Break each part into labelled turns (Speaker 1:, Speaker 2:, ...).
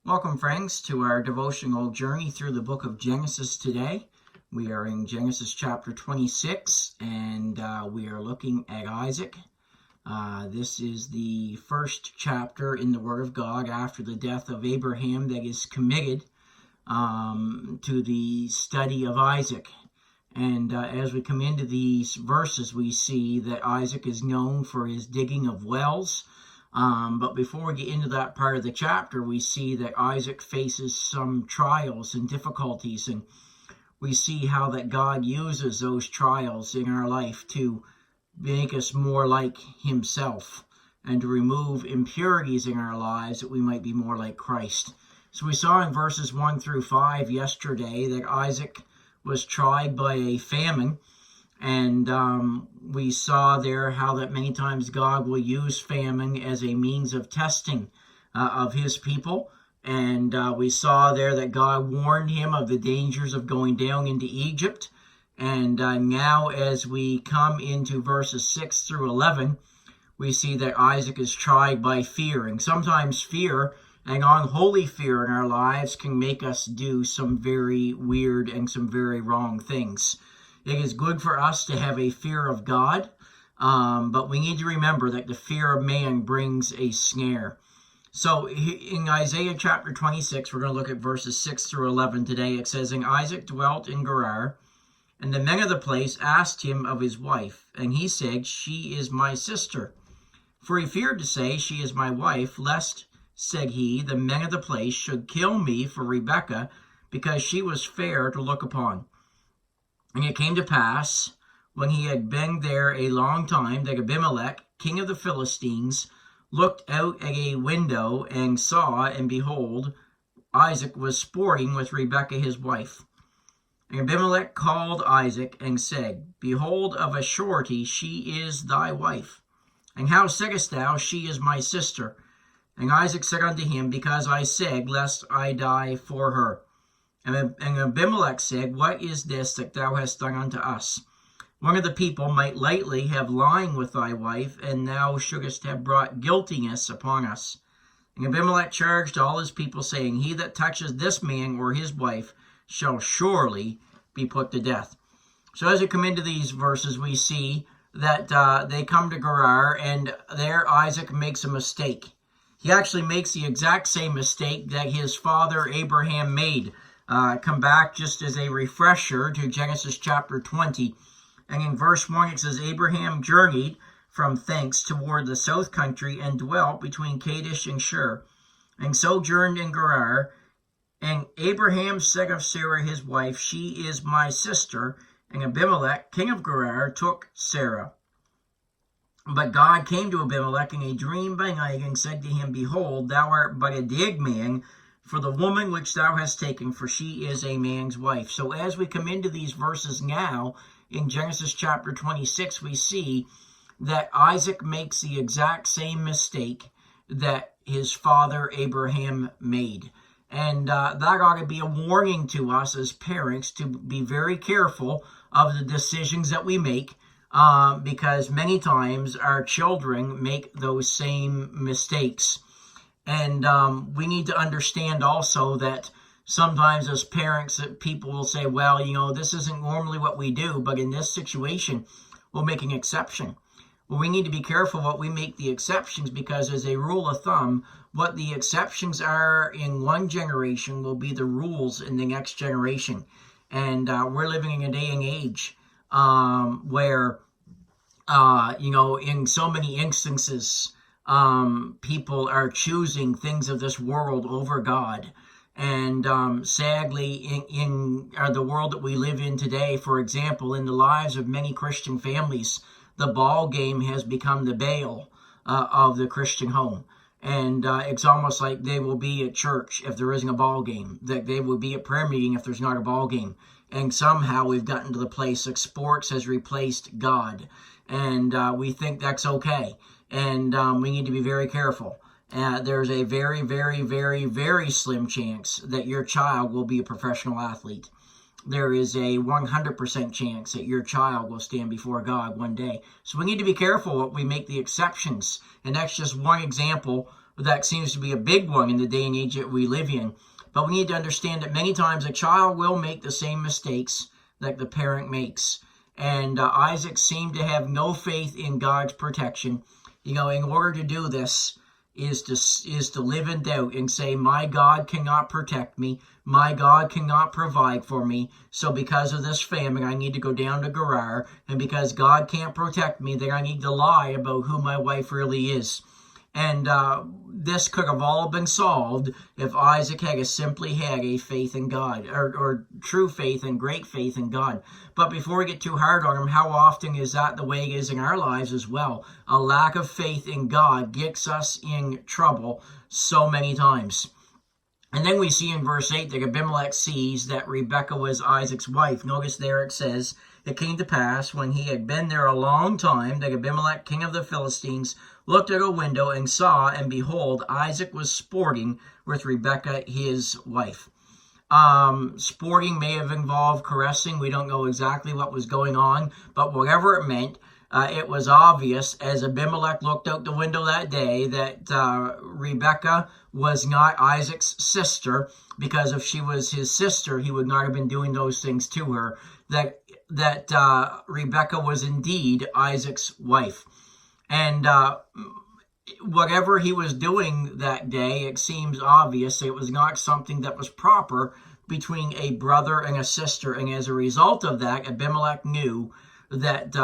Speaker 1: Welcome, friends, to our devotional journey through the book of Genesis today. We are in Genesis chapter 26, and we are looking at Isaac. This is the first chapter in the Word of God after the death of Abraham that is committed to the study of Isaac. And as we come into these verses, we see that Isaac is known for his digging of wells. But before we get into that part of the chapter, we see that Isaac faces some trials and difficulties, and we see how that God uses those trials in our life to make us more like himself and to remove impurities in our lives that we might be more like Christ. So we saw in verses 1 through 5 yesterday that Isaac was tried by a famine. And we saw there how that many times God will use famine as a means of testing of his people. And we saw there that God warned him of the dangers of going down into Egypt. And now as we come into verses 6 through 11, we see that Isaac is tried by fear. And sometimes fear and unholy fear in our lives can make us do some very weird and some very wrong things. It is good for us to have a fear of God, but we need to remember that the fear of man brings a snare. So in Isaiah chapter 26, we're going to look at verses 6 through 11 today. It says, "And Isaac dwelt in Gerar, and the men of the place asked him of his wife. And he said, She is my sister. For he feared to say, She is my wife, lest, said he, the men of the place should kill me for Rebekah, because she was fair to look upon. And it came to pass, when he had been there a long time, that Abimelech, king of the Philistines, looked out at a window and saw, and behold, Isaac was sporting with Rebekah his wife. And Abimelech called Isaac and said, Behold, of a surety she is thy wife. And how saidst thou, She is my sister? And Isaac said unto him, Because I said, Lest I die for her. And Abimelech said, What is this that thou hast done unto us? One of the people might lightly have lying with thy wife, and thou shouldest have brought guiltiness upon us. And Abimelech charged all his people, saying, He that touches this man or his wife shall surely be put to death. So as we come into these verses, we see that they come to Gerar, and there Isaac makes a mistake. He actually makes the exact same mistake that his father Abraham made. Come back just as a refresher to Genesis chapter 20. And in verse 1 it says, Abraham journeyed from thence toward the south country and dwelt between Kadesh and Shur, and sojourned in Gerar. And Abraham said of Sarah his wife, She is my sister. And Abimelech, king of Gerar, took Sarah. But God came to Abimelech in a dream by night and said to him, Behold, thou art but a dead man, for the woman which thou hast taken, for she is a man's wife. So as we come into these verses now, in Genesis chapter 26, we see that Isaac makes the exact same mistake that his father Abraham made. And that ought to be a warning to us as parents to be very careful of the decisions that we make, because many times our children make those same mistakes. And we need to understand also that sometimes as parents that people will say, well, this isn't normally what we do, but in this situation, we'll make an exception. Well, we need to be careful what we make the exceptions, because as a rule of thumb, what the exceptions are in one generation will be the rules in the next generation. And we're living in a day and age where, in so many instances, people are choosing things of this world over God. And sadly, in the world that we live in today, for example, in the lives of many Christian families, the ball game has become the Baal of the Christian home. And it's almost like they will be at church if there isn't a ball game, that they will be at prayer meeting if there's not a ball game. And somehow we've gotten to the place that sports has replaced God. And we think that's okay. And we need to be very careful. There's a very, very, very, very slim chance that your child will be a professional athlete. There is a 100% chance that your child will stand before God one day. So we need to be careful what we make the exceptions. And that's just one example that seems to be a big one in the day and age that we live in. But we need to understand that many times a child will make the same mistakes that the parent makes. And Isaac seemed to have no faith in God's protection. In order to do this is to live in doubt and say, my God cannot protect me. My God cannot provide for me. So because of this famine, I need to go down to Gerar. And because God can't protect me, then I need to lie about who my wife really is. And this could have all been solved if Isaac had simply had a faith in God, or true faith and great faith in God. But before we get too hard on him, how often is that the way it is in our lives as well? A lack of faith in God gets us in trouble so many times. And then we see in verse 8 that Abimelech sees that Rebekah was Isaac's wife. Notice there it says, it came to pass, when he had been there a long time, that Abimelech, king of the Philistines, looked at a window and saw, and behold, Isaac was sporting with Rebekah, his wife. Sporting may have involved caressing. We don't know exactly what was going on, but whatever it meant, it was obvious as Abimelech looked out the window that day that Rebekah was not Isaac's sister, because if she was his sister, he would not have been doing those things to her. That Rebekah was indeed Isaac's wife. And whatever he was doing that day, it seems obvious it was not something that was proper between a brother and a sister. And as a result of that, Abimelech knew that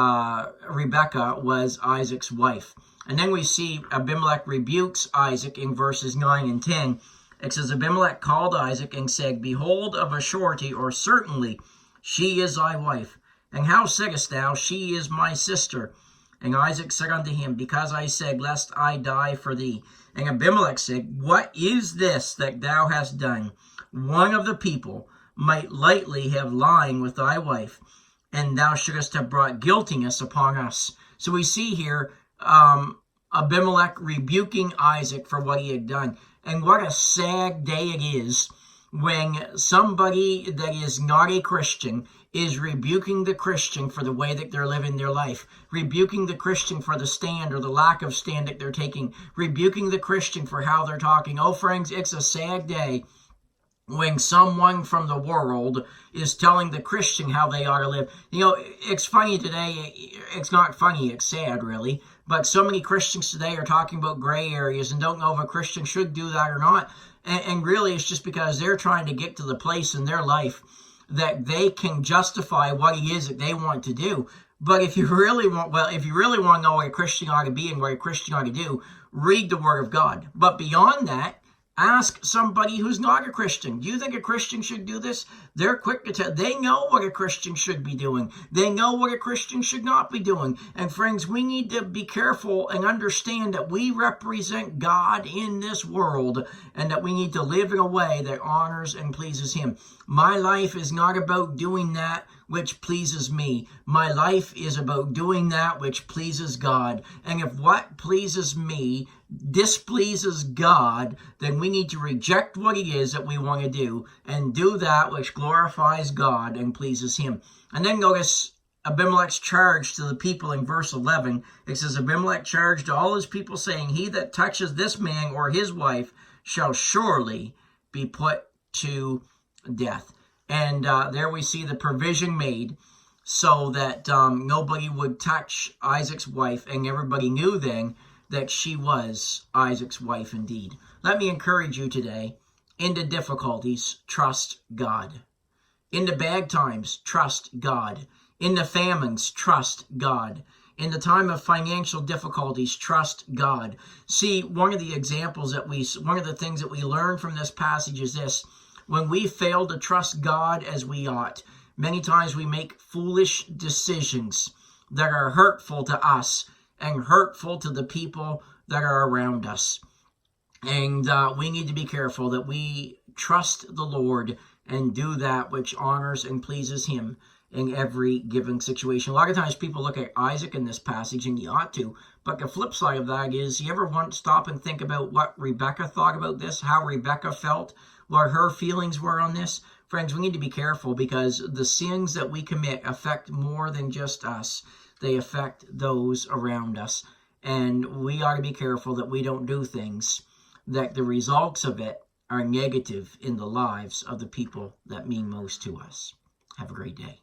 Speaker 1: Rebekah was Isaac's wife. And then we see Abimelech rebukes Isaac in verses 9 and 10. It says, Abimelech called Isaac and said, behold, of a surety, or certainly, she is thy wife. And how saidst thou, she is my sister? And Isaac said unto him, because I said, lest I die for thee. And Abimelech said, what is this that thou hast done? One of the people might lightly have lying with thy wife, and thou shouldest have brought guiltiness upon us. So we see here Abimelech rebuking Isaac for what he had done. And what a sad day it is when somebody that is not a Christian is rebuking the Christian for the way that they're living their life, rebuking the Christian for the stand or the lack of stand that they're taking, rebuking the Christian for how they're talking. Oh, friends, it's a sad day when someone from the world is telling the Christian how they ought to live. It's funny today. It's not funny. It's sad, really. But so many Christians today are talking about gray areas and don't know if a Christian should do that or not. And really, it's just because they're trying to get to the place in their life that they can justify what it is that they want to do. But if you really want to know what a Christian ought to be and what a Christian ought to do, read the Word of God. But beyond that, ask somebody who's not a Christian. Do you think a Christian should do this? They're quick to tell. They know what a Christian should be doing. They know what a Christian should not be doing. And friends, we need to be careful and understand that we represent God in this world and that we need to live in a way that honors and pleases Him. My life is not about doing that which pleases me. My life is about doing that which pleases God. And if what pleases me displeases God, then we need to reject what it is that we want to do and do that which glorifies God and pleases Him. And then notice Abimelech's charge to the people in verse 11. It says, Abimelech charged all his people, saying, he that touches this man or his wife shall surely be put to death. And there we see the provision made so that nobody would touch Isaac's wife, and everybody knew then that she was Isaac's wife indeed. Let me encourage you today, in the difficulties, trust God. In the bad times, trust God. In the famines, trust God. In the time of financial difficulties, trust God. See, one of the things that we learn from this passage is this: when we fail to trust God as we ought, many times we make foolish decisions that are hurtful to us and hurtful to the people that are around us. And we need to be careful that we trust the Lord and do that which honors and pleases Him in every given situation. A lot of times people look at Isaac in this passage, and you ought to, but the flip side of that is, you ever want to stop and think about what Rebekah thought about this, how Rebekah felt, what her feelings were on this? Friends, we need to be careful, because the sins that we commit affect more than just us. They affect those around us. And we ought to be careful that we don't do things that the results of it are negative in the lives of the people that mean most to us. Have a great day.